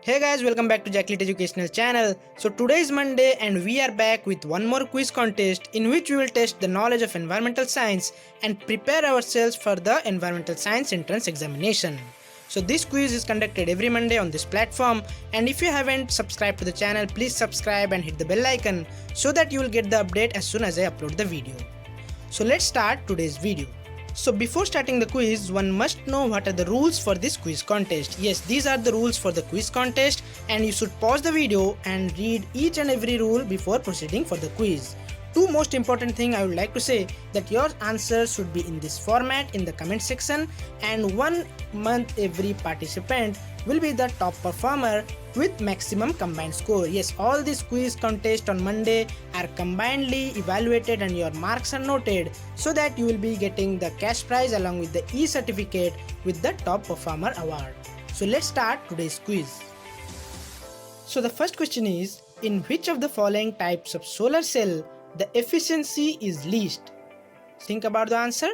Hey guys, welcome back to Zaki educational channel. So today is Monday and we are back with one more quiz contest in which we will test the knowledge of environmental science and prepare ourselves for the environmental science entrance examination. So this quiz is conducted every Monday on this platform, and if you haven't subscribed to the channel, please subscribe and hit the bell icon so that you will get the update as soon as I upload the video. So let's start today's video. So before starting the quiz, one must know what are the rules for this quiz contest. Yes, these are the rules for the quiz contest, and you should pause the video and read each and every rule before proceeding for the quiz. Two most important thing I would like to say that your answers should be in this format in the comment section, and 1 month every participant will be the top performer with maximum combined score. Yes, all these quiz contests on Monday are combinedly evaluated and your marks are noted so that you will be getting the cash prize along with the e-certificate with the top performer award. So let's start today's quiz. So the first question is, in which of the following types of solar cell the efficiency is least? Think about the answer.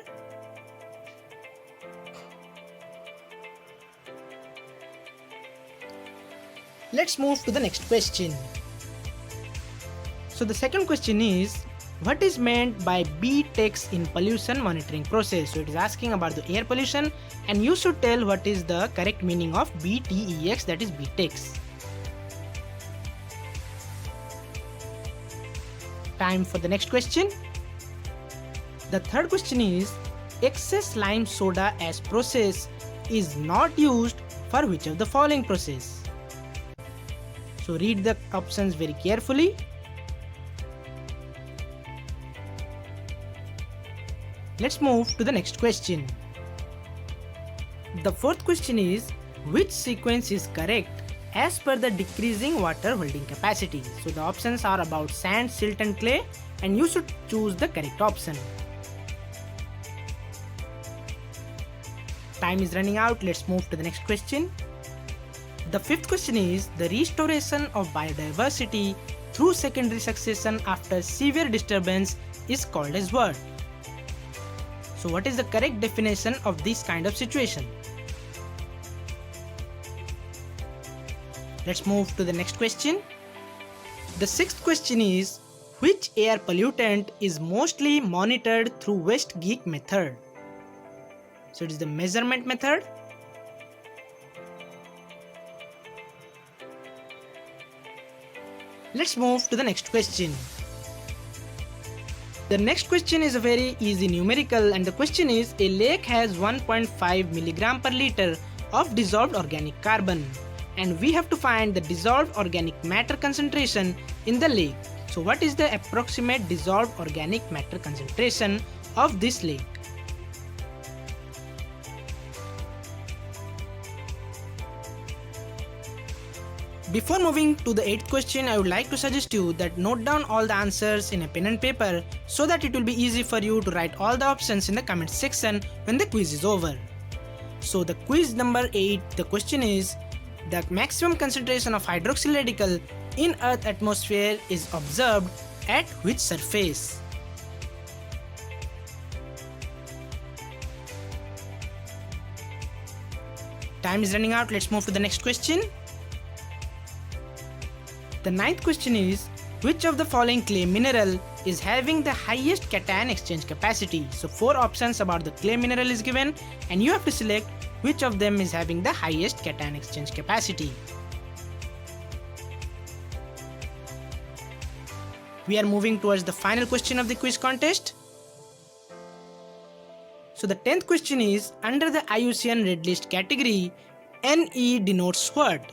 Let's move to the next question. So the second question is, what is meant by BTEX in pollution monitoring process? So it is asking about the air pollution, and you should tell what is the correct meaning of BTEX, that is BTEX. Time for the next question. The third question is, excess lime soda as process is not used for which of the following process? So read the options very carefully. Let's move to the next question. The fourth question is, which sequence is correct as per the decreasing water holding capacity? So the options are about sand, silt and clay, and you should choose the correct option. Time is running out. Let's move to the next question. The fifth question is, the restoration of biodiversity through secondary succession after severe disturbance is called as what? So what is the correct definition of this kind of situation? Let's move to the next question. The sixth question is, which air pollutant is mostly monitored through WEST-GAEKE method? So it is the measurement method. Let's move to the next question. The next question is a very easy numerical, and the question is, a lake has 1.5 milligram per liter of dissolved organic carbon, and we have to find the dissolved organic matter concentration in the lake. So what is the approximate dissolved organic matter concentration of this lake? Before moving to the 8th question, I would like to suggest you that note down all the answers in a pen and paper so that it will be easy for you to write all the options in the comment section when the quiz is over. So the quiz number 8, the question is, the maximum concentration of hydroxyl radical in Earth atmosphere is observed at which surface? Time is running out. Let's move to the next question. The 9th question is, which of the following clay mineral is having the highest cation exchange capacity? So 4 options about the clay mineral is given, and you have to select which of them is having the highest cation exchange capacity. We are moving towards the final question of the quiz contest. So the 10th question is, under the IUCN Red List category, NE denotes what?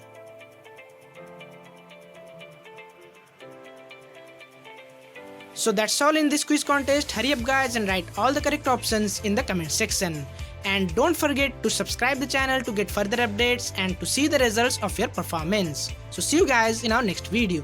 So that's all in this quiz contest. Hurry up guys and write all the correct options in the comment section. And don't forget to subscribe the channel to get further updates and to see the results of your performance. So see you guys in our next video.